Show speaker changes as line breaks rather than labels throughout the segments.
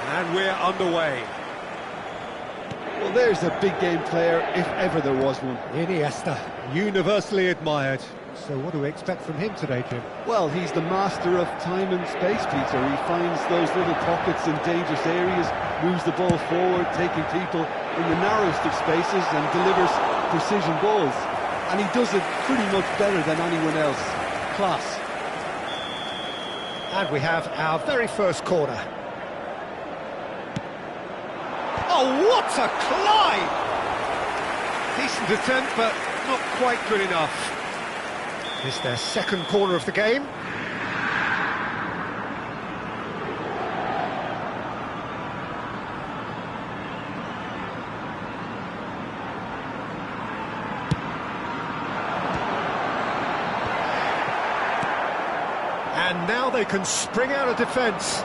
And we're underway.
Well, there's a big game player, if ever there was one.
Iniesta, universally admired. So what do we expect from him today, Jim?
Well, he's the master of time and space, Peter. He finds those little pockets in dangerous areas, moves the ball forward, taking people in the narrowest of spaces and delivers precision balls. And he does it pretty much better than anyone else. Class.
And we have our very first corner.
Oh, what a climb! Decent attempt, but not quite good enough.
Is their second corner of the game.
And now they can spring out of defence.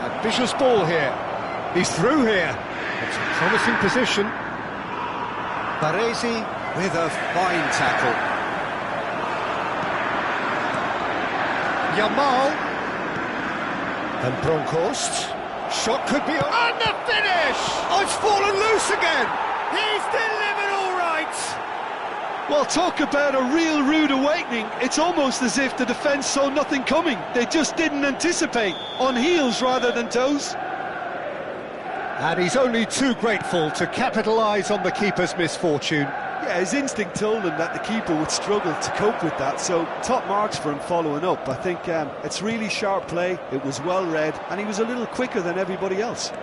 Ambitious ball here.
He's through here.
It's a promising position.
Baresi with a fine tackle.
Yamal. And Bronkhorst.
Shot could be on. And the finish! Oh, it's fallen loose again! He's delivered all right!
Well, talk about a real rude awakening. It's almost as if the defence saw nothing coming. They just didn't anticipate. On heels rather than toes.
And he's only too grateful to capitalise on the keeper's misfortune.
Yeah, his instinct told him that the keeper would struggle to cope with that, so top marks for him following up. I think it's really sharp play, it was well read, and he was a little quicker than everybody else.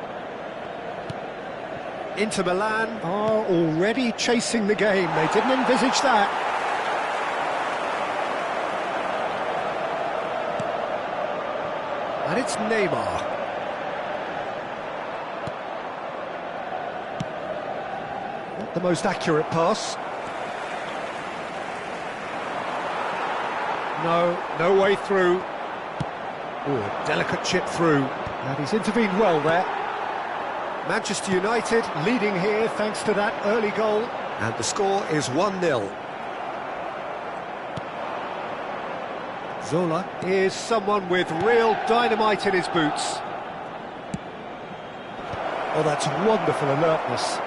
Inter Milan are already chasing the game. They didn't envisage that. And it's Neymar. Not the most accurate pass. No way through. Oh, a delicate chip through. And he's intervened well there. Manchester United leading here thanks to that early goal.
And the score is 1-0.
Zola is someone with real dynamite in his boots. Oh, that's wonderful alertness.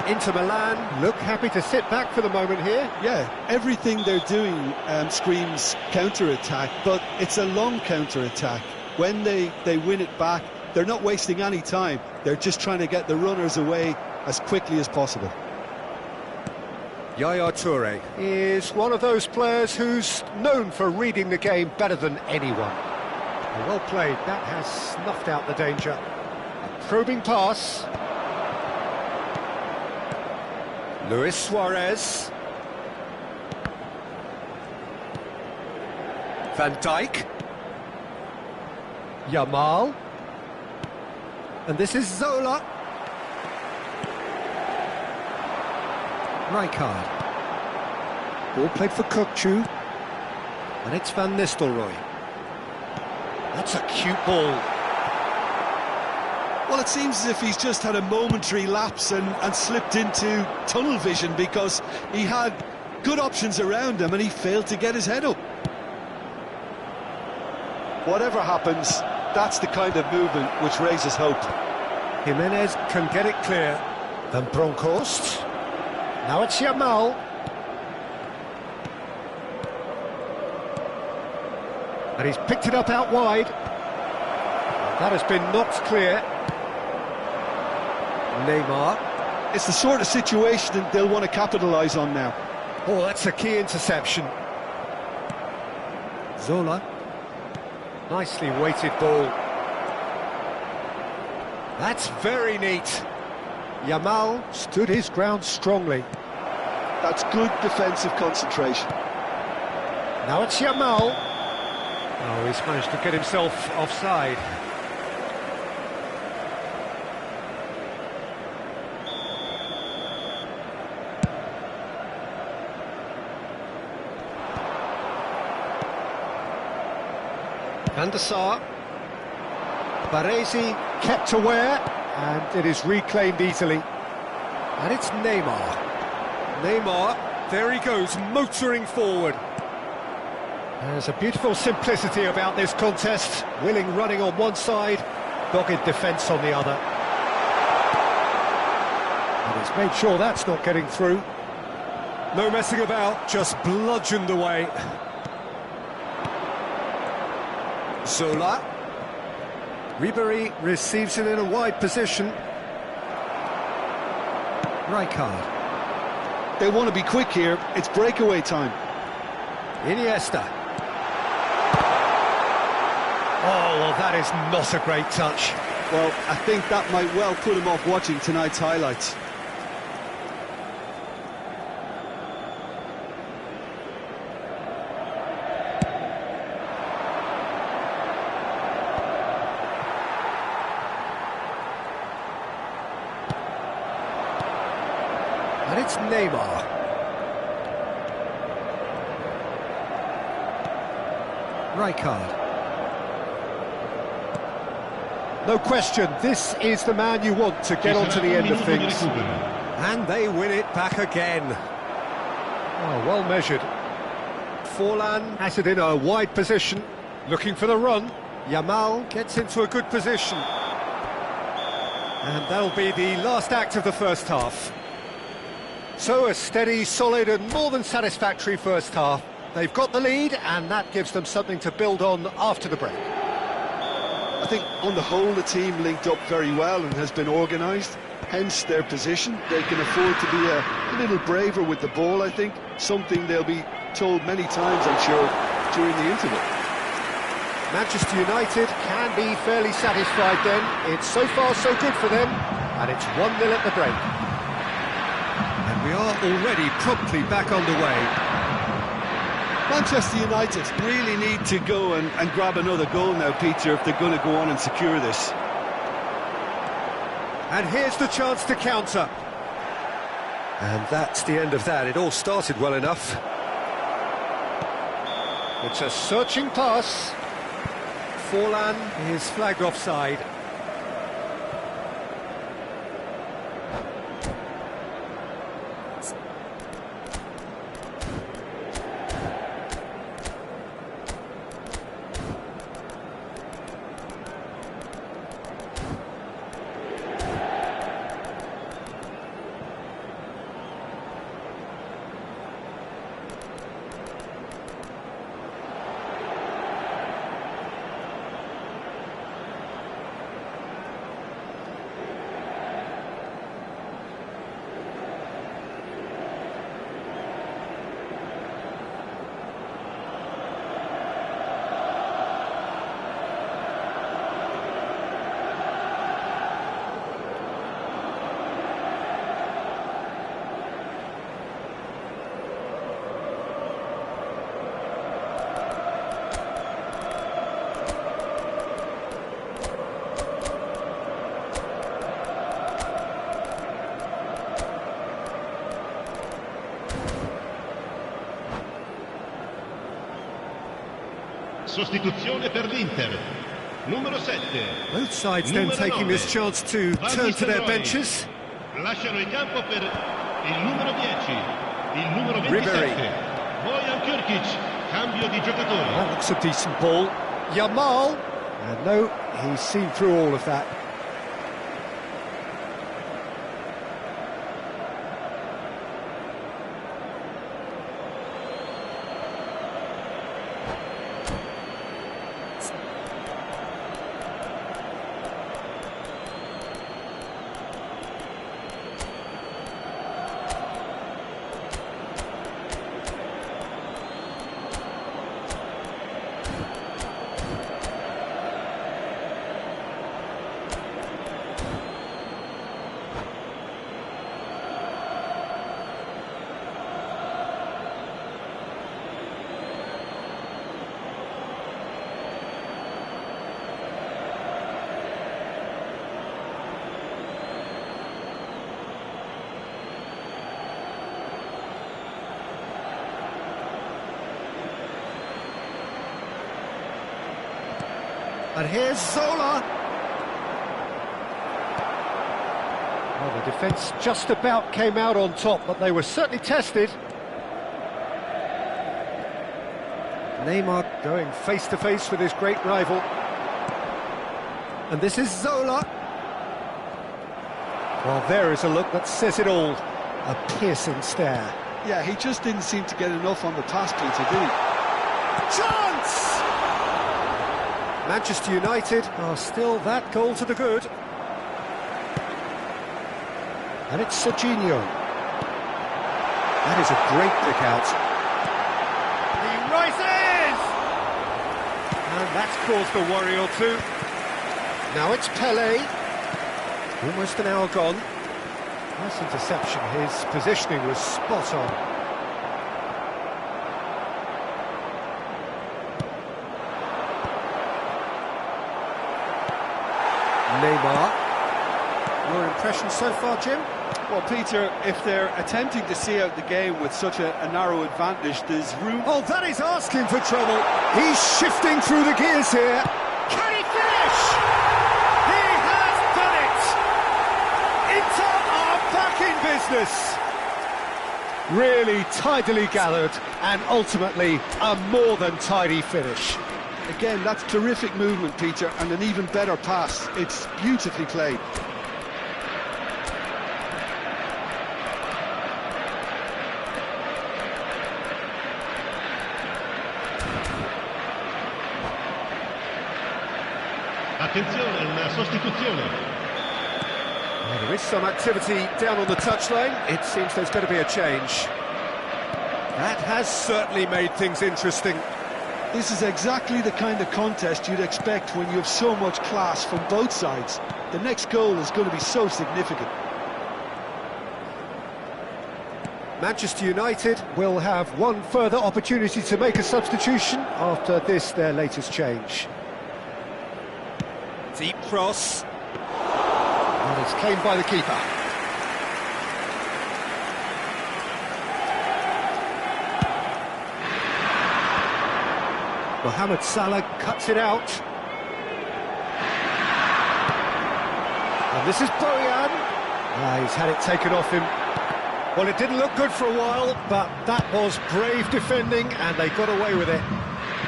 Inter Milan look happy to sit back for the moment here.
Yeah, everything they're doing screams counter-attack, but it's a long counter-attack. When they win it back, they're not wasting any time. They're just trying to get the runners away as quickly as possible.
Yaya Toure
Is one of those players who's known for reading the game better than anyone. Well played, that has snuffed out the danger. A probing pass.
Luis Suarez. Van Dijk.
Yamal. And this is Zola. Rijkaard. Ball played for Kukçu. And it's Van Nistelrooy. That's a cute ball.
Well, it seems as if he's just had a momentary lapse and slipped into tunnel vision, because he had good options around him and he failed to get his head up. Whatever happens, that's the kind of movement which raises hope.
Jimenez can get it clear. Then Bronkhorst. Now it's Yamal. And he's picked it up out wide. That has been knocked clear. Neymar.
It's the sort of situation that they'll want to capitalise on now.
Oh, that's a key interception. Zola. Nicely weighted ball. That's very neat. Yamal stood his ground strongly.
That's good defensive concentration.
Now it's Yamal. Oh, he's managed to get himself offside. Van der Sar. Baresi kept aware, and it is reclaimed easily. And it's Neymar.
Neymar, there he goes, motoring forward.
There's a beautiful simplicity about this contest. Willing running on one side, dogged defence on the other. And he's made sure that's not getting through. No messing about, just bludgeoned away. Zola. Ribery receives it in a wide position. Rijkaard.
They want to be quick here, it's breakaway time.
Iniesta. Oh, well, that is not a great touch.
Well, I think that might well put him off watching tonight's highlights.
And it's Neymar. Rijkaard. No question, this is the man you want to get onto the end of things. And they win it back again. Oh, well measured. Forlan has it in a wide position, looking for the run. Yamal gets into a good position. And that'll be the last act of the first half. So a steady, solid and more than satisfactory first half. They've got the lead and that gives them something to build on after the break.
I think on the whole the team linked up very well and has been organised, hence their position. They can afford to be a little braver with the ball, I think, something they'll be told many times, I'm sure, during the interval.
Manchester United can be fairly satisfied then. It's so far so good for them, and it's 1-0 at the break. And we are already promptly back underway.
Manchester United really need to go and grab another goal now, Peter, if they're going to go on and secure this.
And here's the chance to counter. And that's the end of that. It all started well enough. It's a searching pass. Forlan is flagged offside.
Sostituzione per l'Inter. Numero 7.
Both sides then taking this chance to turn to their benches.
Lasciano il campo per il numero 10, il numero 27.
Ribery.
Bojan Kürkic, cambio di giocatore.
That looks a decent ball. Yamal. And no, he's seen through all of that. And here's Zola. Well, the defence just about came out on top, but they were certainly tested. Neymar going face-to-face with his great rival. And this is Zola. Well, there is a look that says it all. A piercing stare.
Yeah, he just didn't seem to get enough on the pass, Peter, did he?
Chance! Manchester United are still that goal to the good. And it's Serginho. That is a great pick out. He rises! And that's caused a worry or two. Now it's Pelé. Almost an hour gone. Nice interception. His positioning was spot on. Neymar. Your impression so far, Jim?
Well, Peter, if they're attempting to see out the game with such a narrow advantage, there's room...
Oh, that is asking for trouble. He's shifting through the gears here. Can he finish? He has done it! Inter are back in business. Really tidily gathered, and ultimately a more than tidy finish.
Again, that's terrific movement, Peter, and an even better pass. It's beautifully played.
Attenzione, una sostituzione.
Well, there is some activity down on the touchline. It seems there's going to be a change. That has certainly made things interesting.
This is exactly the kind of contest you'd expect when you have so much class from both sides. The next goal is going to be so significant.
Manchester United will have one further opportunity to make a substitution after this, their latest change. Deep cross. And it's claimed by the keeper. Mohamed Salah cuts it out. And this is Boyan. He's had it taken off him. Well, it didn't look good for a while, but that was brave defending, and they got away with it.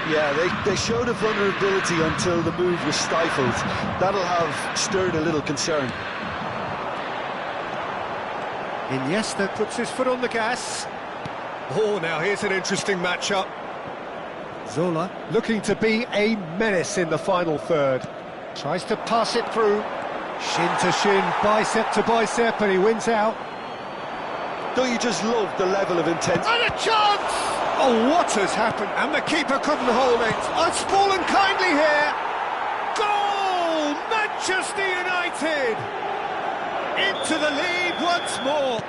Yeah, they showed a vulnerability until the move was stifled. That'll have stirred a little concern.
Iniesta puts his foot on the gas. Oh, now here's an interesting matchup. Zola looking to be a menace in the final third. Tries to pass it through. Shin to shin, bicep to bicep, and he wins out.
Don't you just love the level of intensity?
And a chance! Oh, what has happened? And the keeper couldn't hold it. It's fallen kindly here. Goal! Manchester United! Into the lead once more.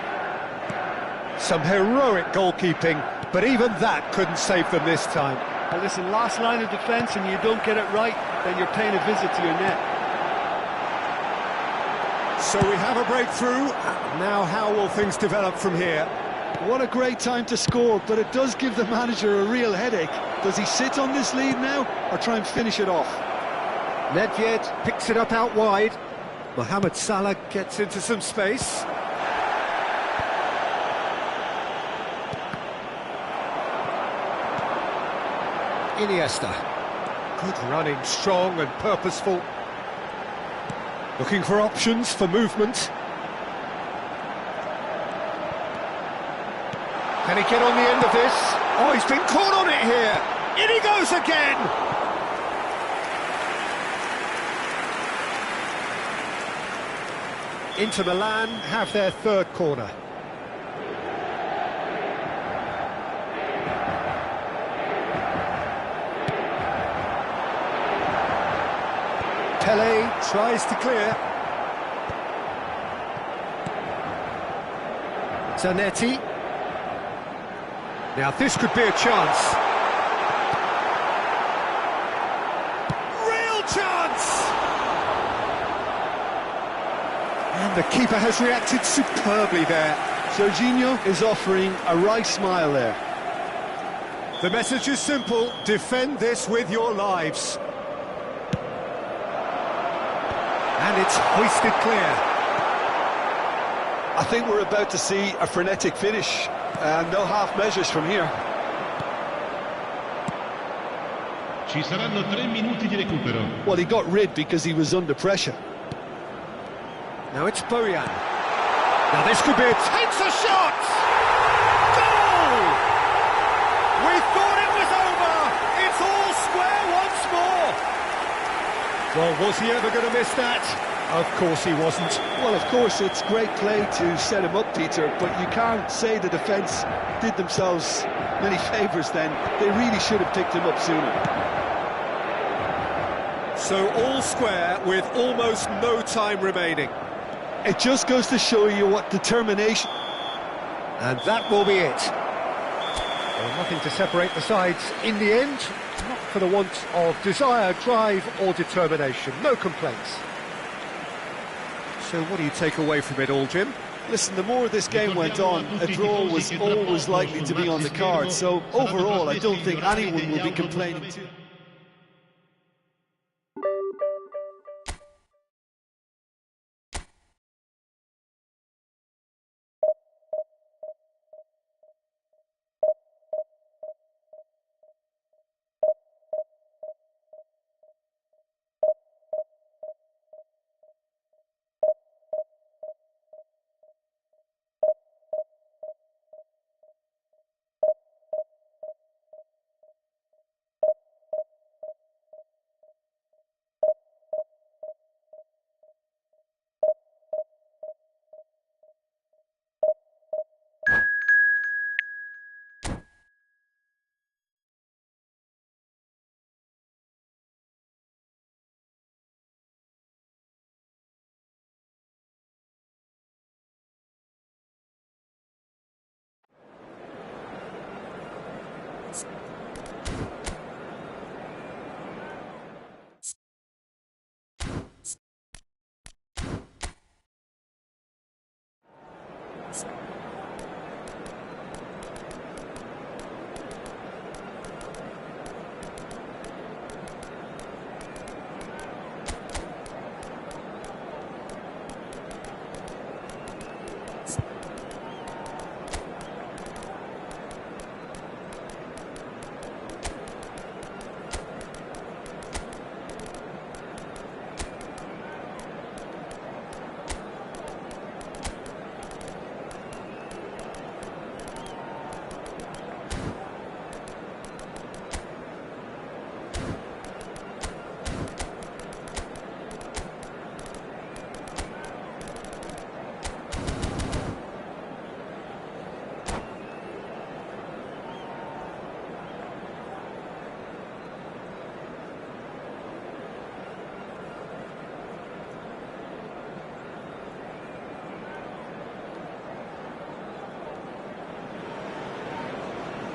Some heroic goalkeeping, but even that couldn't save them this time.
Well, listen, last line of defence and you don't get it right, then you're paying a visit to your net.
So we have a breakthrough. Now how will things develop from here?
What a great time to score, but it does give the manager a real headache. Does he sit on this lead now, or try and finish it off?
Nedved picks it up out wide. Mohamed Salah gets into some space. Iniesta. Good running, strong and purposeful. Looking for options for movement. Can he get on the end of this? Oh, he's been caught on it here. In he goes again. Inter Milan have their third corner. Pelé tries to clear. Zanetti. Now this could be a chance. Real chance! And the keeper has reacted superbly there.
Serginho is offering a right smile there.
The message is simple: defend this with your lives. And it's hoisted clear.
I think we're about to see a frenetic finish. No half measures from here.
Ci saranno 3 minuti di recupero.
Well, he got rid because he was under pressure.
Now it's Bojan. Now this could be a... Takes a shot! Goal! We thought it was over! It's all square once more! Well, was he ever going to miss that? Of course he wasn't.
Well, of course, it's great play to set him up, Peter, but you can't say the defence did themselves many favours then. They really should have picked him up sooner.
So all square with almost no time remaining.
It just goes to show you what determination...
And that will be it. Well, nothing to separate the sides in the end, not for the want of desire, drive or determination. No complaints. So what do you take away from it all, Jim?
Listen, the more this game went on, a draw was always likely to be on the card. So overall, I don't think anyone will be complaining too.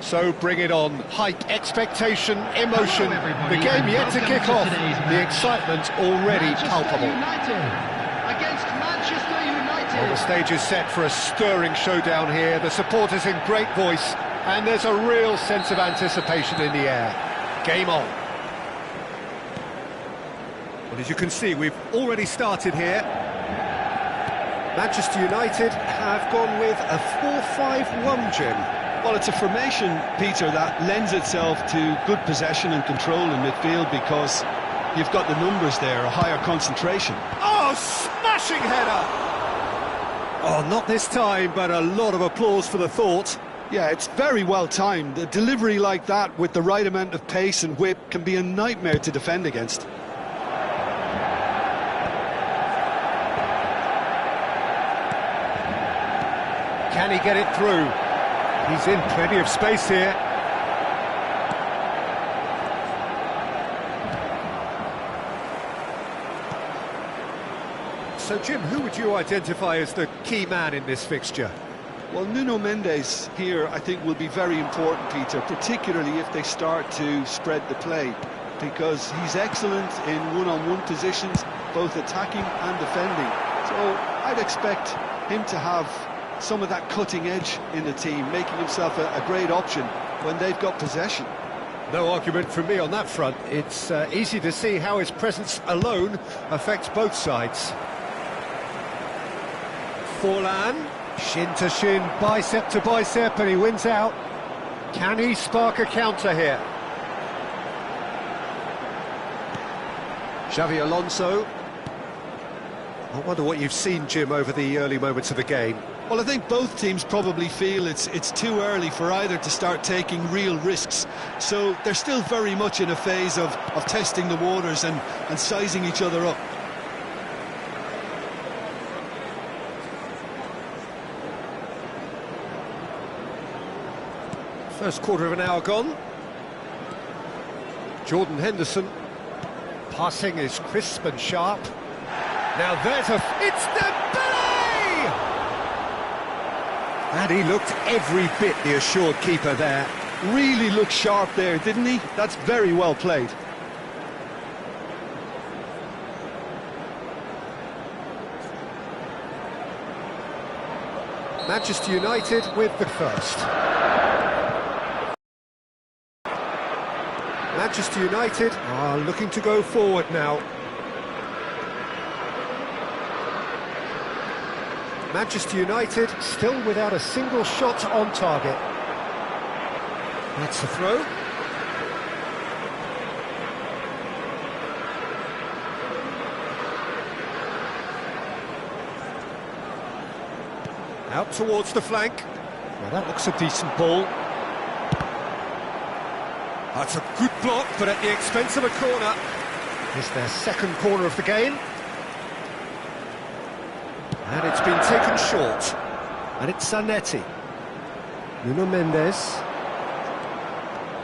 So bring it on. Hype, expectation, emotion. The game yet to kick off. The excitement already palpable.
Against Manchester United.
Well, the stage is set for a stirring showdown here. The supporters in great voice, and there's a real sense of anticipation in the air. Game on. Well, as you can see, we've already started here. Manchester United have gone with a 4-5-1, Jim.
Well, it's a formation, Peter, that lends itself to good possession and control in midfield because you've got the numbers there, a higher concentration.
Oh, smashing header! Oh, not this time, but a lot of applause for the thought.
Yeah, it's very well timed. A delivery like that with the right amount of pace and whip can be a nightmare to defend against.
Can he get it through? He's in plenty of space here. So, Jim, who would you identify as the key man in this fixture?
Well, Nuno Mendes here, I think, will be very important, Peter, particularly if they start to spread the play, because he's excellent in one-on-one positions, both attacking and defending. So I'd expect him to have some of that cutting edge in the team, making himself a great option when they've got possession.
No argument from me on that front. It's easy to see how his presence alone affects both sides. Forlan, shin to shin, bicep to bicep, and he wins out. Can he spark a counter here? Xavi Alonso. I wonder what you've seen, Jim, over the early moments of the game.
Well, I think both teams probably feel it's too early for either to start taking real risks. So they're still very much in a phase of testing the waters and sizing each other up.
First quarter of an hour gone. Jordan Henderson. Passing is crisp and sharp. Now there's it's Dembele! And he looked every bit the assured keeper there.
Really looked sharp there, didn't he? That's very well played.
Manchester United with the first. Manchester United are looking to go forward now. Manchester United still without a single shot on target. That's the throw. Out towards the flank. Well, that looks a decent ball. That's a good block, but at the expense of a corner. It's their second corner of the game. And it's been taken short. And it's Zanetti. Nuno Mendes.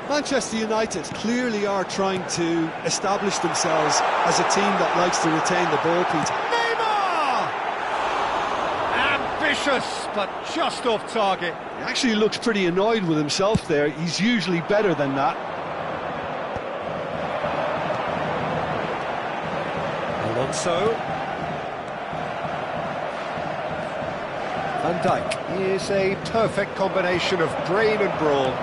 Manchester United clearly are trying to establish themselves as a team that likes to retain the ball, Peter.
Neymar! Ambitious, but just off target.
He actually looks pretty annoyed with himself there. He's usually better than that.
Alonso. Van Dijk is a perfect combination of brain and brawn.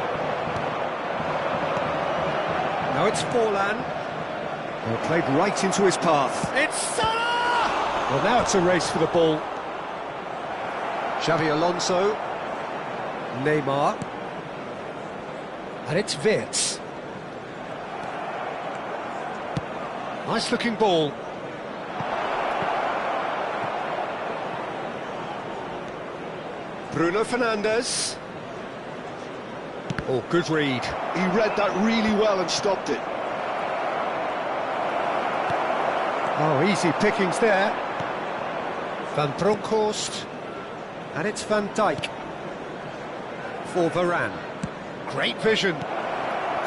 Now it's Forlan. Well, played right into his path. It's Salah! Well, now it's a race for the ball. Xavi Alonso. Neymar. And it's Wirtz. Nice looking ball. Bruno Fernandes. Oh, good read.
He read that really well and stopped it.
Oh, easy pickings there. Van Bronckhorst. And it's Van Dijk. For Varane. Great vision.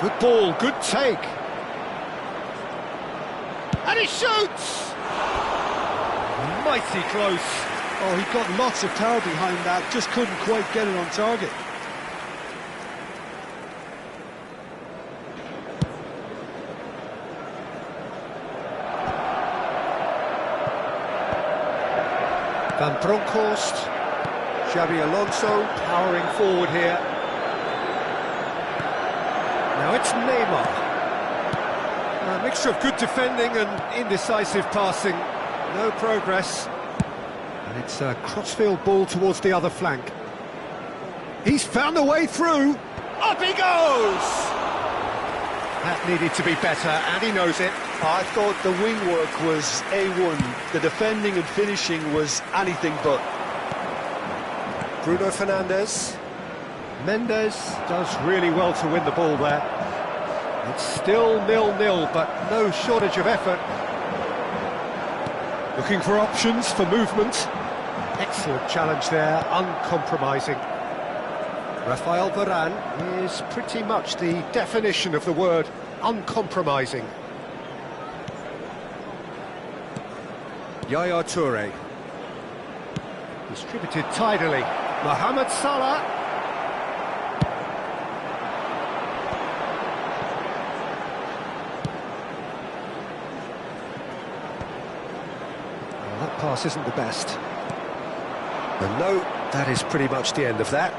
Good ball, good take. And he shoots! Mighty close.
Oh, he got lots of power behind that, just couldn't quite get it on target.
Van Bronckhorst. Xavi Alonso powering forward here. Now it's Neymar. A mixture of good defending and indecisive passing. No progress. And it's a crossfield ball towards the other flank. He's found a way through. Up he goes! That needed to be better, and he knows it.
I thought the wing work was A1. The defending and finishing was anything but.
Bruno Fernandes. Mendes does really well to win the ball there. It's still 0-0, but no shortage of effort. Looking for options for movement. Excellent challenge there, uncompromising. Rafael Varane is pretty much the definition of the word uncompromising. Yaya Toure. Distributed tidily. Mohamed Salah. Well, that pass isn't the best. And no, that is pretty much the end of that.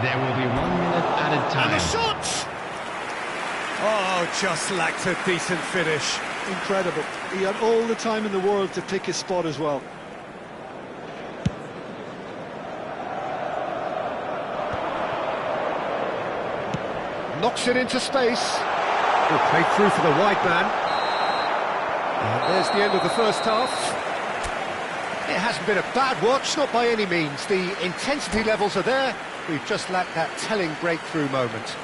There will be 1 minute added time.
And a shot! Oh, just lacked a decent finish.
Incredible. He had all the time in the world to pick his spot as well. Knocks it into space. Oh, played through for the wide man.
And there's the end of the first half. It hasn't been a bad watch, not by any means. The intensity levels are there. We've just lacked that telling breakthrough moment.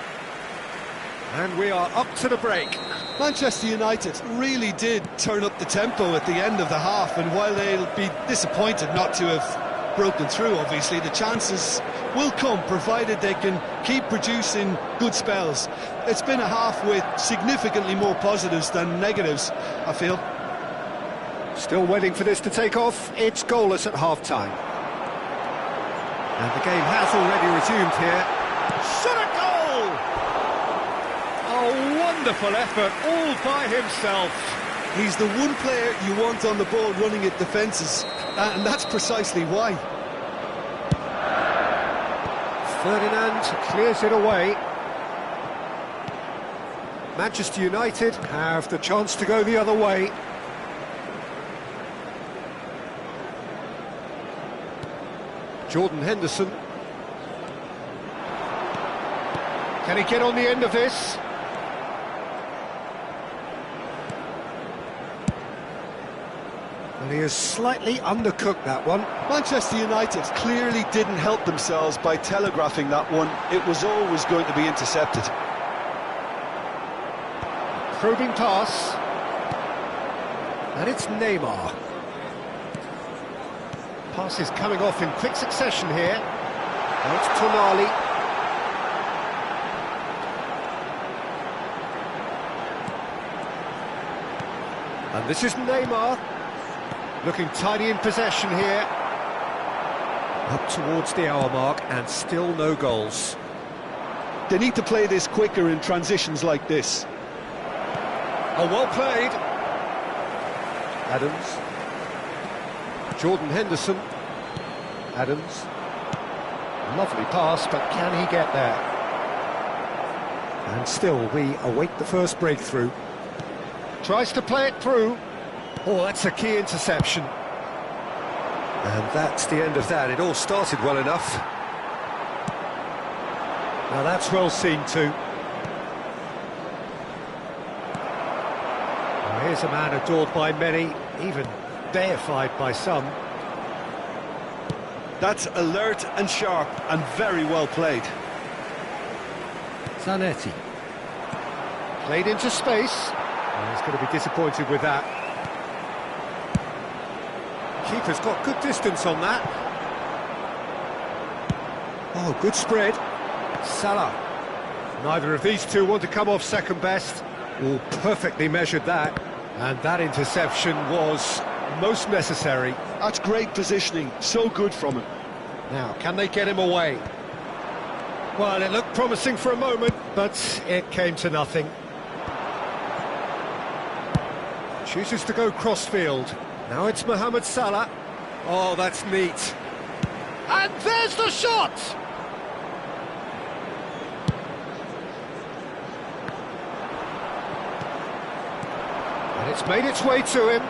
And we are up to the break.
Manchester United really did turn up the tempo at the end of the half, and while they'll be disappointed not to have broken through, obviously, the chances will come, provided they can keep producing good spells. It's been a half with significantly more positives than negatives, I feel.
Still waiting for this to take off. It's goalless at half-time. And the game has already resumed here. Shot a goal! A wonderful effort, all by himself.
He's the one player you want on the ball running at defences, and that's precisely why.
Ferdinand clears it away. Manchester United have the chance to go the other way. Jordan Henderson. Can he get on the end of this? And he has slightly undercooked that one.
Manchester United clearly didn't help themselves by telegraphing that one. It was always going to be intercepted.
Probing pass. And it's Neymar. Pass is coming off in quick succession here. Now it's Tonali. And this is Neymar. Looking tidy in possession here. Up towards the hour mark and still no goals.
They need to play this quicker in transitions like this.
Oh, well played. Adams. Jordan Henderson. Adams. Lovely pass, but can he get there? And still we await the first breakthrough. Tries to play it through. Oh, that's a key interception. And that's the end of that. It all started well enough. Now that's well seen too. Now here's a man adored by many, even deified by some.
That's alert and sharp and very well played.
Zanetti. Played into space. Oh, he's going to be disappointed with that. Keeper's got good distance on that. Oh, good spread. Salah. Neither of these two want to come off second best. Oh, perfectly measured that. And that interception was most necessary.
That's great positioning, so good from him.
Now, can they get him away? Well, it looked promising for a moment, but it came to nothing. Chooses to go crossfield. Now it's Mohamed Salah. Oh, that's neat. And there's the shot! And it's made its way to him.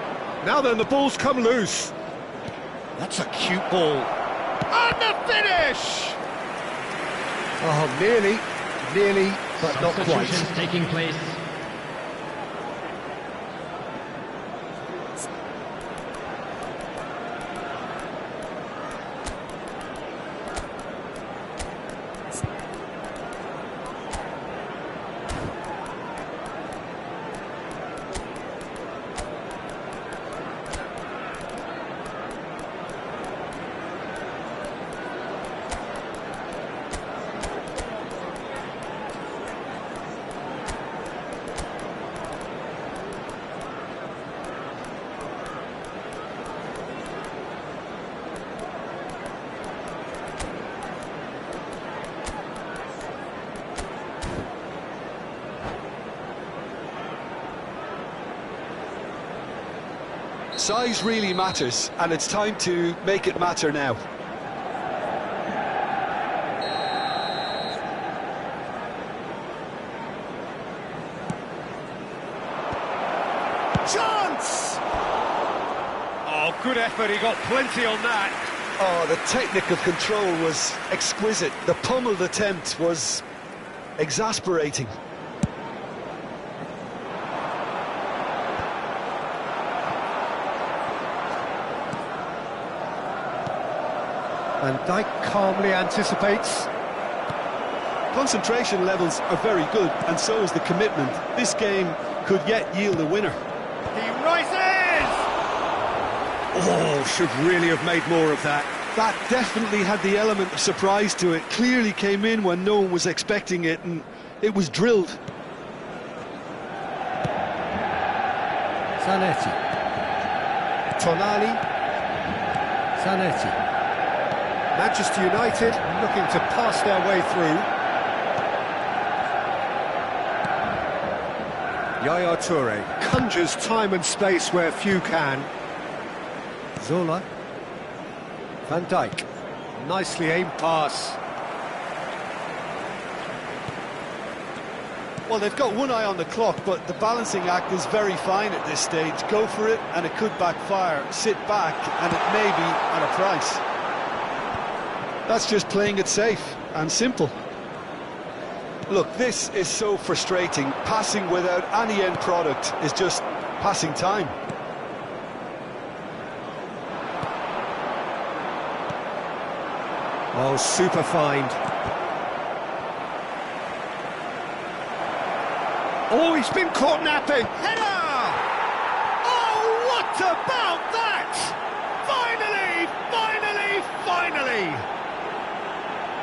Now then, the ball's come loose. That's a cute ball. And the finish! Oh, nearly, but not quite.
Substitutions taking place.
Size really matters, and it's time to make it matter now.
Chance! Oh, good effort, he got plenty on that.
Oh, the technical control was exquisite. The pummeled attempt was exasperating.
Van Dijk calmly anticipates.
Concentration levels are very good, and so is the commitment. This game could yet yield a winner.
He rises!
Oh, should really have made more of that.
That definitely had the element of surprise to it. Clearly came in when no one was expecting it, and it was drilled.
Zanetti. Tonali. Zanetti. Manchester United looking to pass their way through. Yaya Toure conjures time and space where few can. Zola. Van Dijk. Nicely aimed pass.
Well, they've got one eye on the clock, but the balancing act is very fine at this stage. Go for it, and it could backfire. Sit back, and it may be at a price. That's just playing it safe and simple. Look, this is so frustrating. Passing without any end product is just passing time.
Oh, super find. Oh, he's been caught napping.
Header! Oh, what about that? Finally!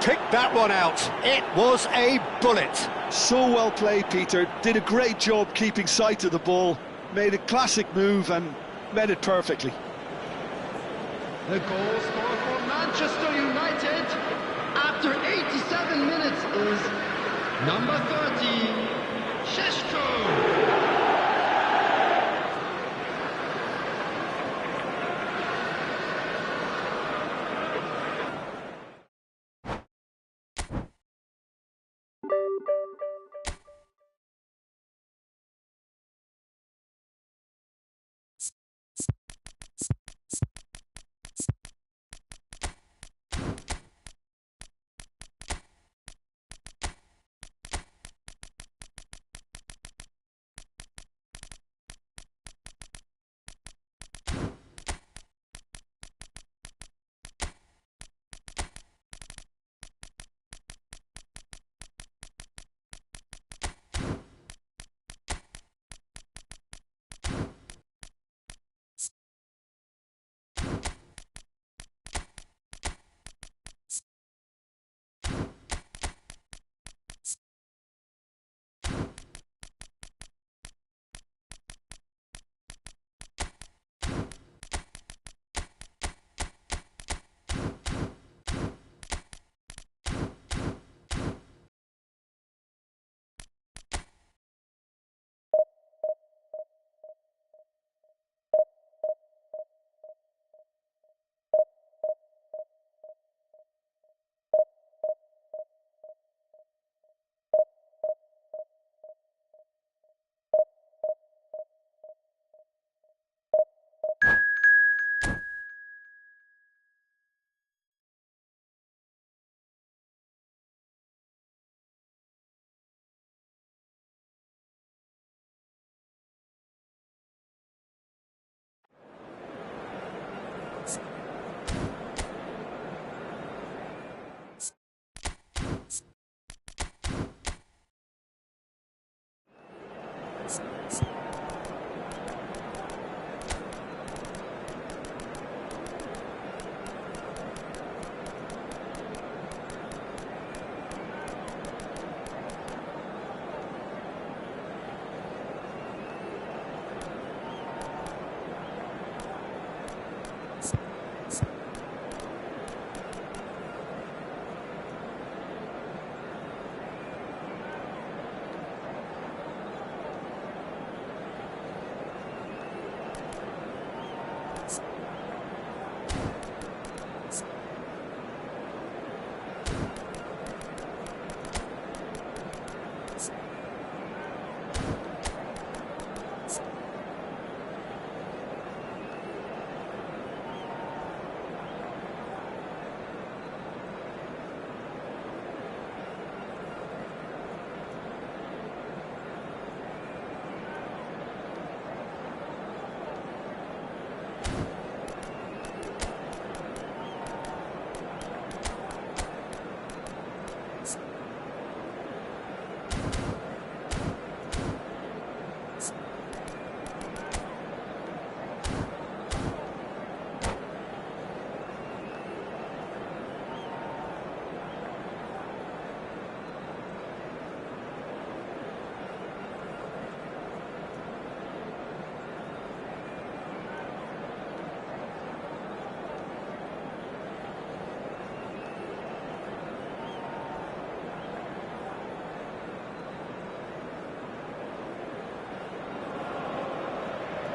Picked that one out. It was a bullet.
So well played, Peter. Did a great job keeping sight of the ball. Made a classic move and met it perfectly.
The goal scorer for Manchester United after 87 minutes is number 30, Šeško.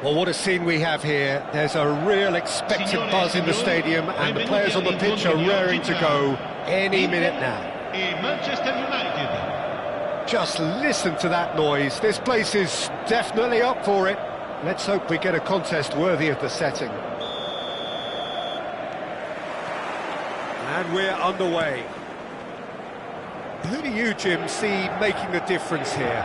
Well, what a scene we have here. There's a real expectant buzz in the stadium, and the players on the pitch are raring to go any minute now.
Manchester United.
Just listen to that noise. This place is definitely up for it. Let's hope we get a contest worthy of the setting. And we're underway. Who do you, Jim, see making the difference here?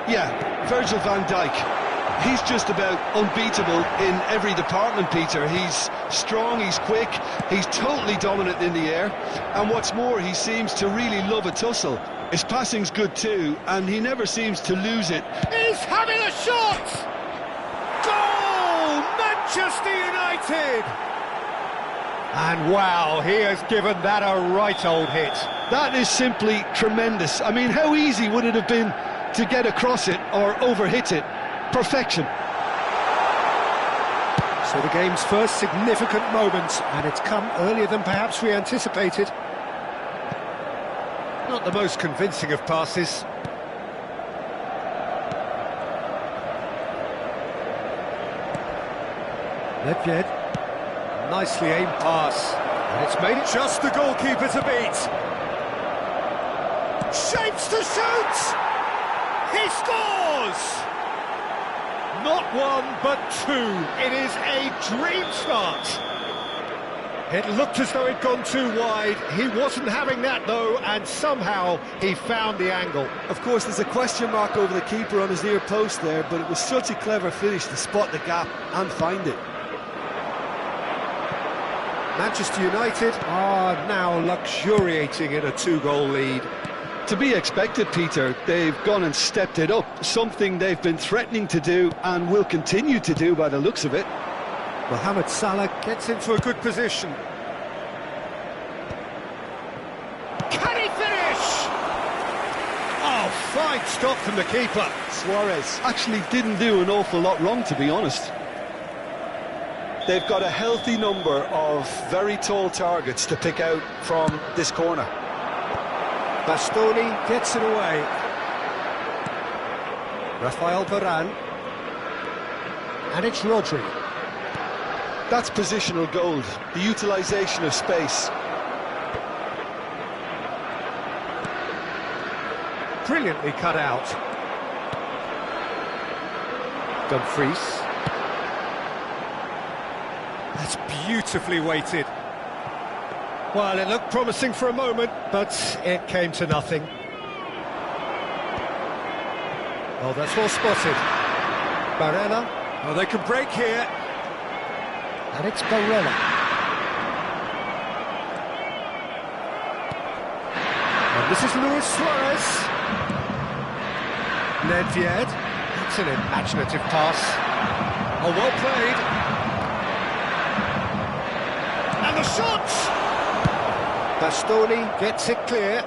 Yeah, Virgil van Dijk. He's just about unbeatable in every department, Peter. He's strong, he's quick, he's totally dominant in the air, and what's more, he seems to really love a tussle. His passing's good too, and he never seems to lose it.
He's having a shot! Goal! Manchester United! And wow, he has given that a right old hit.
That is simply tremendous. I mean, how easy would it have been to get across it or overhit it? Perfection.
So the game's first significant moment, and it's come earlier than perhaps we anticipated. Not the most convincing of passes. Nedved. Nicely aimed pass. And it's made it just the goalkeeper to beat. Shapes to shoot! He scores! Not one, but two. It is a dream start. It looked as though it'd gone too wide. He wasn't having that, though, and somehow he found the angle.
Of course, there's a question mark over the keeper on his near post there, but it was such a clever finish to spot the gap and find it.
Manchester United are now luxuriating in a two-goal lead.
To be expected, Peter. They've gone and stepped it up, something they've been threatening to do and will continue to do by the looks of it.
Mohamed Salah gets into a good position. Can he finish? Oh, fine stop from the keeper.
Suarez actually didn't do an awful lot wrong, to be honest. They've got a healthy number of very tall targets to pick out from this corner.
Bastoni gets it away. Rafael Varane. And it's Rodri.
That's positional gold, the utilisation of space.
Brilliantly cut out. Dumfries. That's beautifully weighted. Well, it looked promising for a moment, but it came to nothing. Oh, that's well spotted. Barella. Oh, they can break here. And it's Barella. And this is Luis Suarez. Nedved. That's an imaginative pass. Oh, well played. And the shot! Bastoni gets it clear.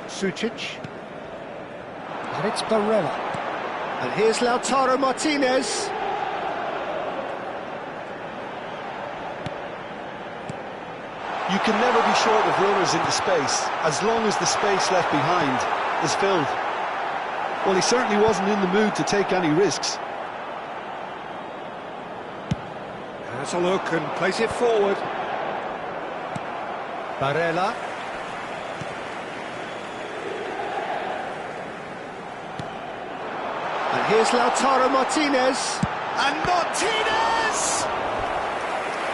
Sucic. And it's Barella. And here's Lautaro Martinez.
You can never be short of runners into space, as long as the space left behind is filled. Well, he certainly wasn't in the mood to take any risks.
Has a look and plays it forward. Barella. And here's Lautaro Martinez. And Martinez!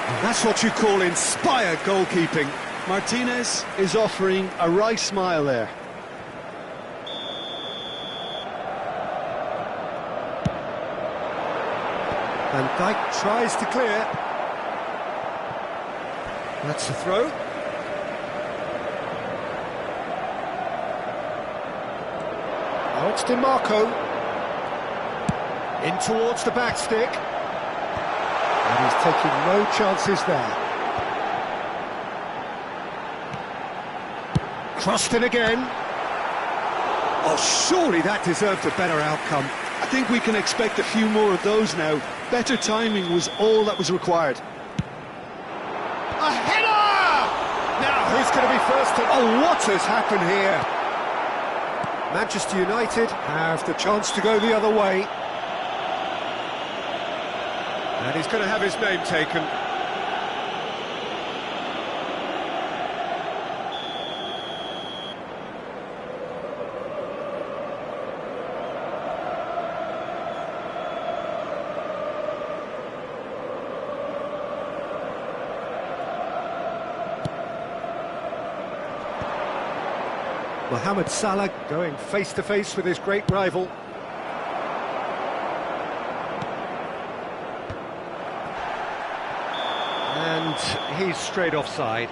And that's what you call inspired goalkeeping.
Martinez is offering a right smile there.
Van Dijk tries to clear. That's a throw. Now it's DiMarco. In towards the back stick. And he's taking no chances there. Crossed in again. Oh, surely that deserved a better outcome.
I think we can expect a few more of those now. Better timing was all that was required.
who's going to be first to... Oh, what has happened here? Manchester United have the chance to go the other way. And he's going to have his name taken. Mohamed Salah going face-to-face with his great rival. And he's straight offside.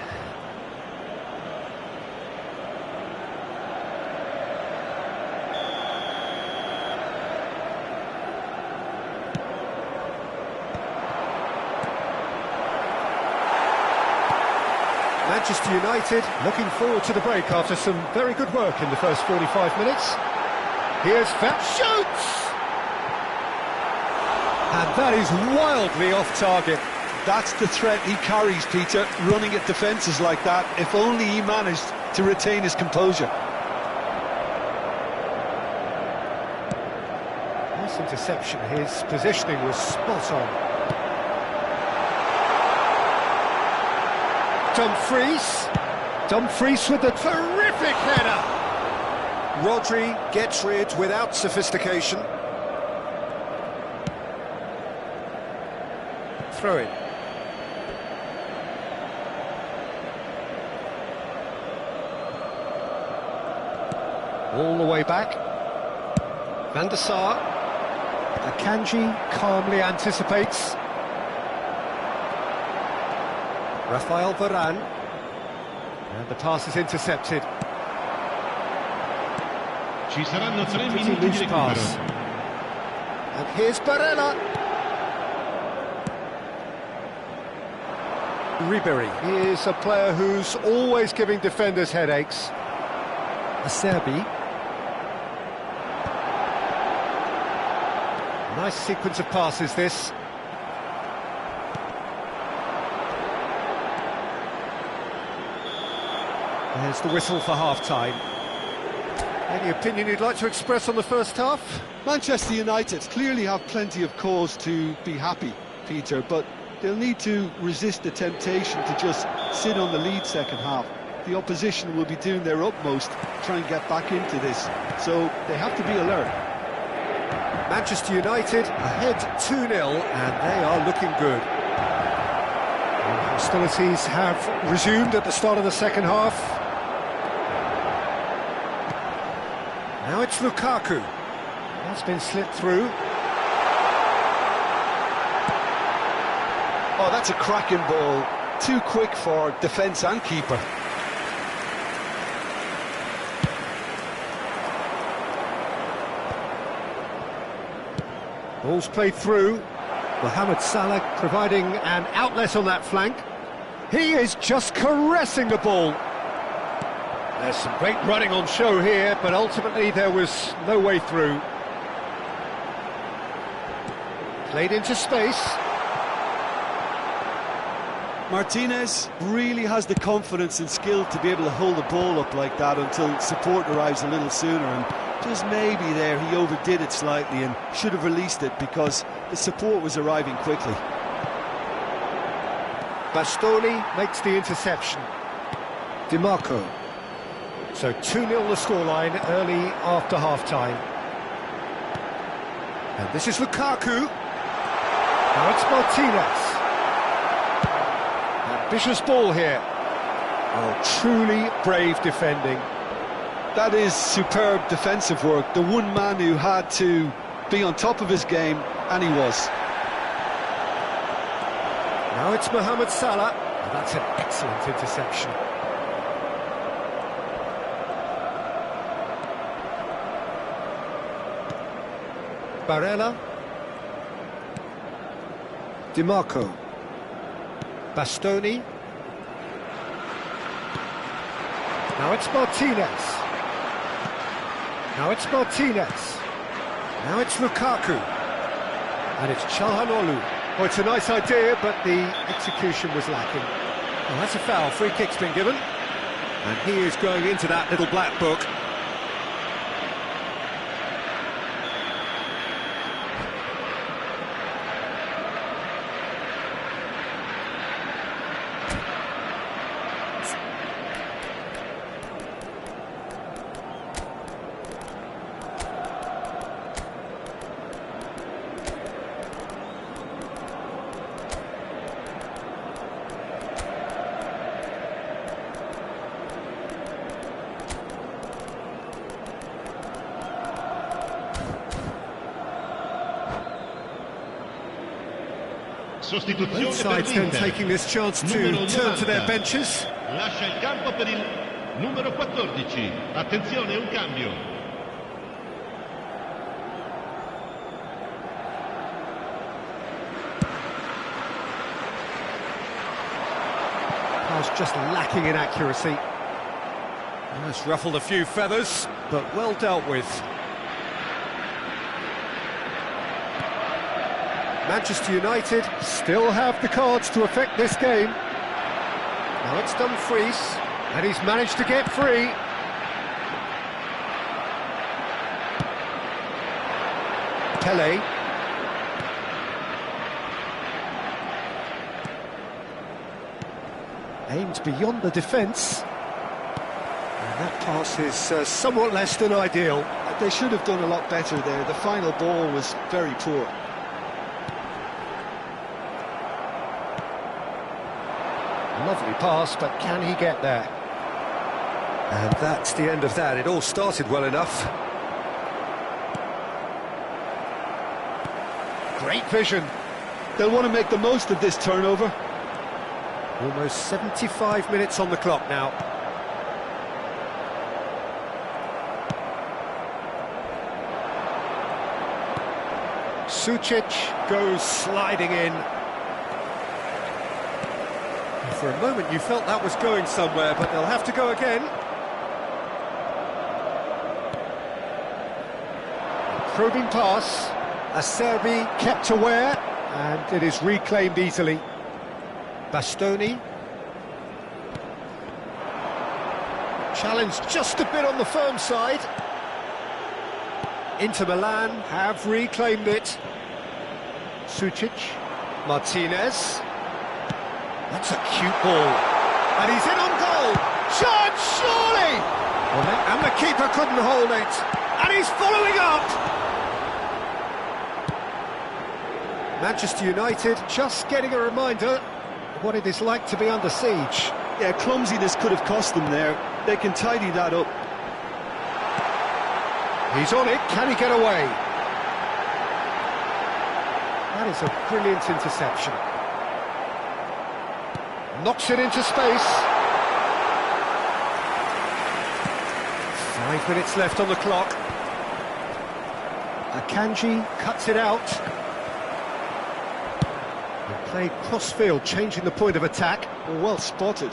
Manchester United looking forward to the break after some very good work in the first 45 minutes. Here's shoots! And that is wildly off target.
That's the threat he carries, Peter, running at defences like that, if only he managed to retain his composure.
Nice interception, his positioning was spot on. Dumfries with a terrific header. Rodri gets rid without sophistication. Throw in. All the way back. Van der Sar. Akanji calmly anticipates. Rafael Varane, and the pass is intercepted.
Ci saranno 3
Pretty
minuti di
loose pass.
recupero.
And here's Barella. Ribéry, he is a player who's always giving defenders headaches. Acerbi. Nice sequence of passes, this. There's the whistle for half-time. Any opinion you'd like to express on the first half?
Manchester United clearly have plenty of cause to be happy, Peter, but they'll need to resist the temptation to just sit on the lead second half. The opposition will be doing their utmost to try and get back into this, so they have to be alert.
Manchester United ahead 2-0, and they are looking good. Hostilities have resumed at the start of the second half. Now it's Lukaku. That's been slipped through.
Oh, that's a cracking ball. Too quick for defence and keeper.
Ball's played through. Mohamed Salah providing an outlet on that flank. He is just caressing the ball. There's some great running on show here, but ultimately there was no way through. Played into space.
Martinez really has the confidence and skill to be able to hold the ball up like that until support arrives a little sooner, and just maybe there he overdid it slightly and should have released it because the support was arriving quickly.
Bastoni makes the interception. DiMarco. So 2-0 the scoreline early after half-time. And this is Lukaku. Now it's Martinez. Ambitious ball here. Oh, truly brave defending.
That is superb defensive work. The one man who had to be on top of his game, and he was.
Now it's Mohamed Salah. And that's an excellent interception. Barella. DiMarco. Bastoni. Now it's Martinez. Now it's Martinez. Now it's Lukaku. And it's Çalhanoğlu. Well, it's a nice idea, but the execution was lacking. Well, that's a foul. Free kick's been given. And he is going into that little black book.
Sostituzione
Both
per
sides then
l'Inter.
taking this chance to
Numero
turn to their
90.
benches.
Lascia il campo per il numero 14. Attenzione, un cambio.
Pass just lacking in accuracy. That's ruffled a few feathers, but well dealt with. Manchester United still have the cards to affect this game. Now it's Dumfries, and he's managed to get free. Pele. Aimed beyond the defence. And that pass is somewhat less than ideal.
They should have done a lot better there. The final ball was very poor.
Lovely pass, but can he get there? And that's the end of that. It all started well enough. Great vision.
They'll want to make the most of this turnover.
Almost 75 minutes on the clock now. Sucic goes sliding in. For a moment you felt that was going somewhere, but they'll have to go again. Probing pass. Acerbi kept aware, and it is reclaimed easily. Bastoni. Challenged just a bit on the firm side. Inter Milan have reclaimed it. Sucic. Martinez. That's a cute ball. And he's in on goal. Chance, surely! And the keeper couldn't hold it. And he's following up. Manchester United just getting a reminder of what it is like to be under siege.
Yeah, clumsiness could have cost them there. They can tidy that up.
He's on it. Can he get away? That is a brilliant interception. Knocks it into space. 5 minutes left on the clock. Akanji cuts it out. And played cross-field, changing the point of attack.
Well spotted.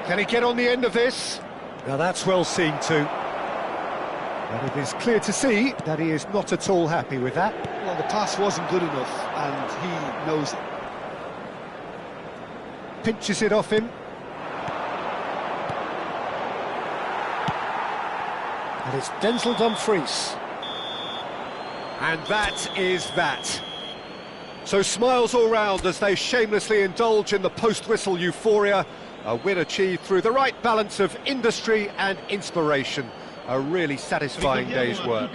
Can he get on the end of this? Now that's well seen too. But it is clear to see that he is not at all happy with that.
Well, the pass wasn't good enough, and he knows it.
Pinches it off him. And it's Denzel Dumfries. And that is that. So smiles all round as they shamelessly indulge in the post-whistle euphoria. A win achieved through the right balance of industry and inspiration. A really satisfying day's work.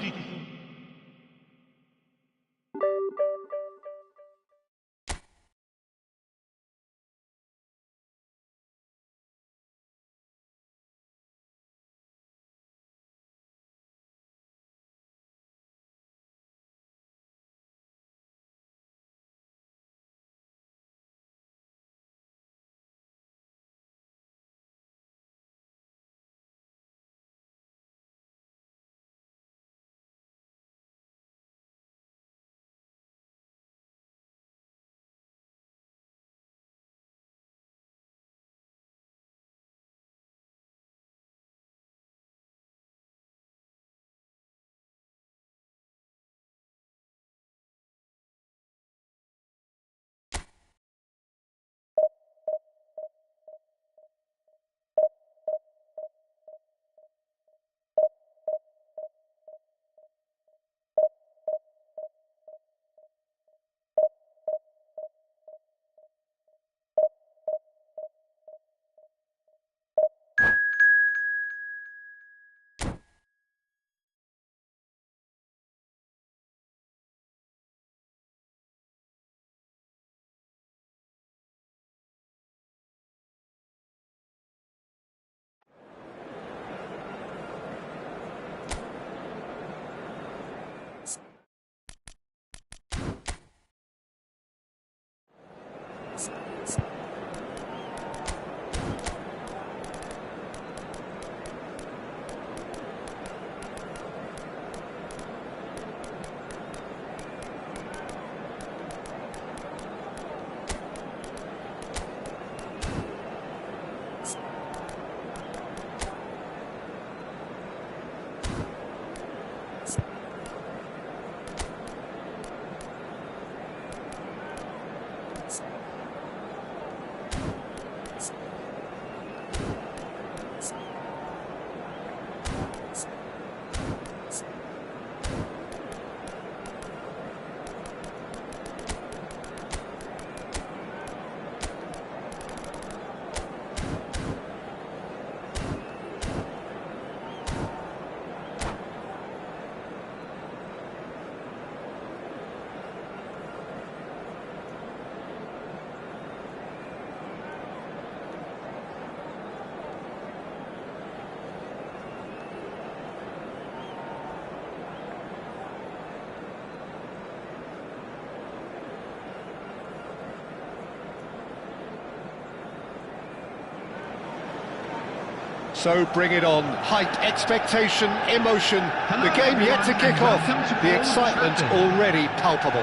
So bring it on. Hype, expectation, emotion. The game yet to kick off. The excitement already palpable.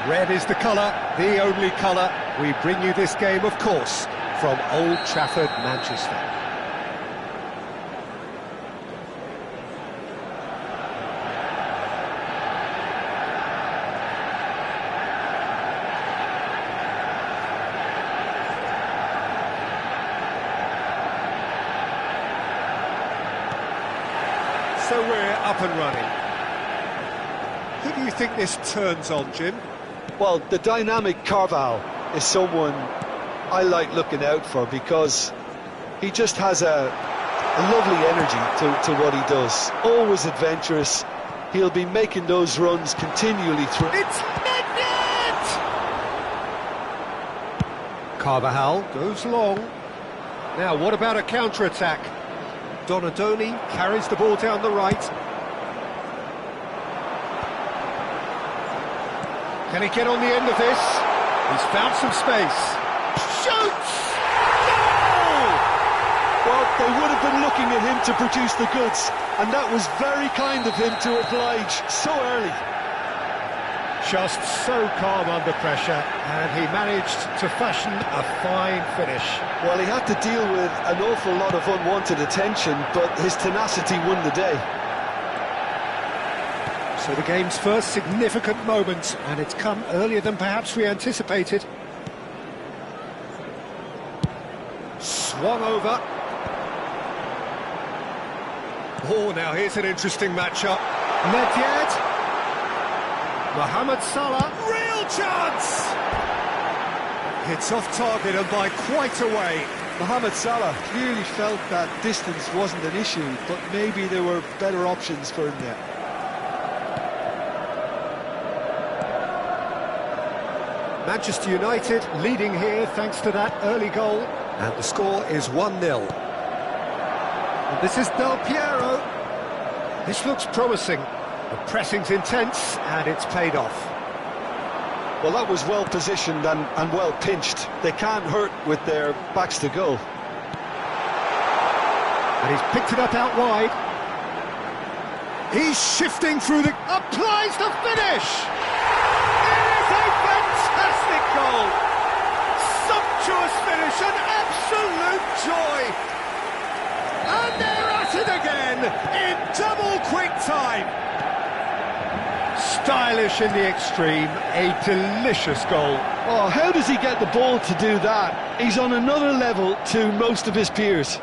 Red is the colour, the only colour. We bring you this game, of course, from Old Trafford, Manchester. So we're up and running. Who do you think this turns on, Jim?
Well, the dynamic Carval is someone I like looking out for because he just has a lovely energy to what he does. Always adventurous. He'll be making those runs continually through.
It's Magnet! Carvajal goes long. Now, what about a counter-attack? Donadoni carries the ball down the right. Can he get on the end of this? He's found some space. Shoots! Goal!
Well, they would have been looking at him to produce the goods, and that was very kind of him to oblige so early.
Just so calm under pressure, and he managed to fashion a fine finish.
Well, he had to deal with an awful lot of unwanted attention, but his tenacity won the day.
So the game's first significant moment, and it's come earlier than perhaps we anticipated. Swung over. Oh, now here's an interesting matchup. Nedved. Mohamed Salah. Real chance! It's off target and by quite a way.
Mohamed Salah clearly felt that distance wasn't an issue, but maybe there were better options for him there.
Manchester United leading here thanks to that early goal. And the score is 1-0. And this is Del Piero. This looks promising. The pressing's intense and it's paid off.
Well, that was well positioned and well pinched. They can't hurt with their backs to goal.
And he's picked it up out wide. He's shifting through the... applies the finish! It is a fantastic goal! Sumptuous finish, an absolute joy! And they're at it again, in double quick time! Stylish in the extreme, a delicious goal.
Oh, how does he get the ball to do that? He's on another level to most of his peers.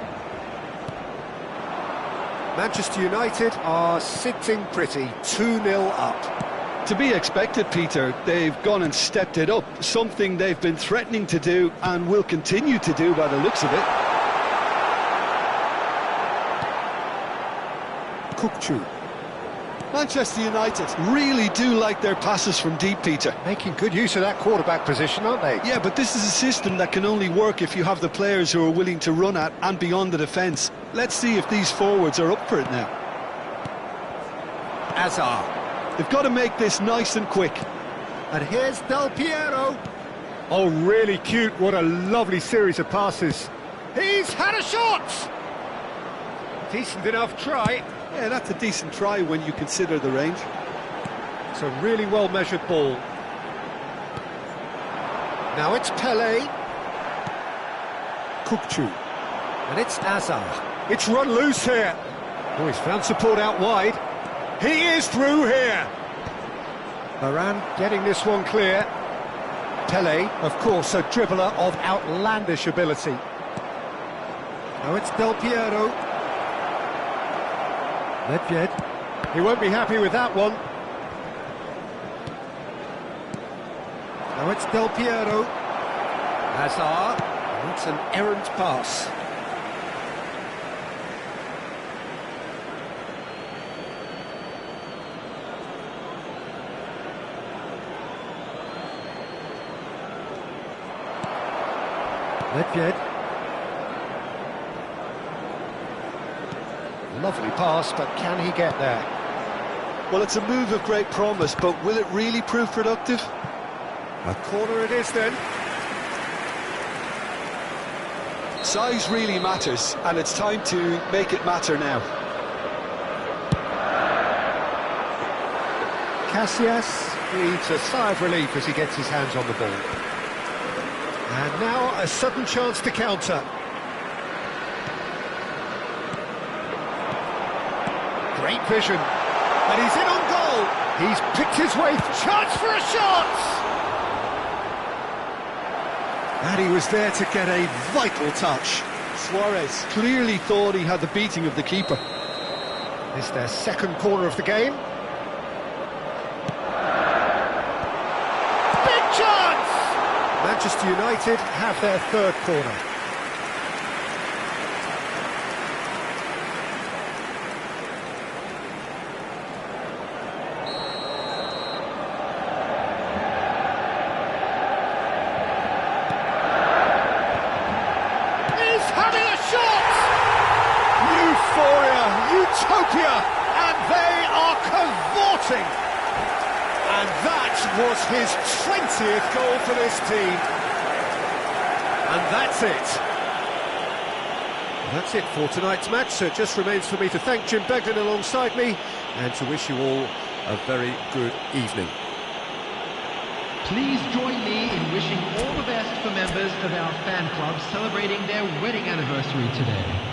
Manchester United are sitting pretty, 2-0 up.
To be expected, Peter. They've gone and stepped it up, something they've been threatening to do and will continue to do by the looks of it.
Kukçu.
Manchester United really do like their passes from deep, Peter.
Making good use of that quarterback position, aren't they?
Yeah, but this is a system that can only work if you have the players who are willing to run at and beyond the defence. Let's see if these forwards are up for it now.
Azar.
They've got to make this nice and quick.
And here's Del Piero. Oh, really cute. What a lovely series of passes. He's had a shot! Decent enough try.
Yeah, that's a decent try when you consider the range.
It's a really well-measured ball. Now it's Pele. Kukçu. And it's Azar. It's run loose here. Oh, he's found support out wide. He is through here. Varane getting this one clear. Pele, of course, a dribbler of outlandish ability. Now it's Del Piero. Nedved. He won't be happy with that one. Now it's Del Piero. Hazard. It's an errant pass. Nedved. Lovely pass, but can he get there?
Well, it's a move of great promise, but will it really prove productive?
A corner it is then.
Size really matters, and it's time to make it matter now.
Casillas breathes a sigh of relief as he gets his hands on the ball. And now a sudden chance to counter. Great vision. And he's in on goal. He's picked his way. Chance for a shot! And he was there to get a vital touch.
Suarez clearly thought he had the beating of the keeper.
It's their second corner of the game. Big chance! Manchester United have their third corner. Utopia, and they are cavorting. And that was his 20th goal for this team. And that's it. That's it for tonight's match, so it just remains for me to thank Jim Begden alongside me and to wish you all a very good evening.
Please join me in wishing all the best for members of our fan club celebrating their wedding anniversary today.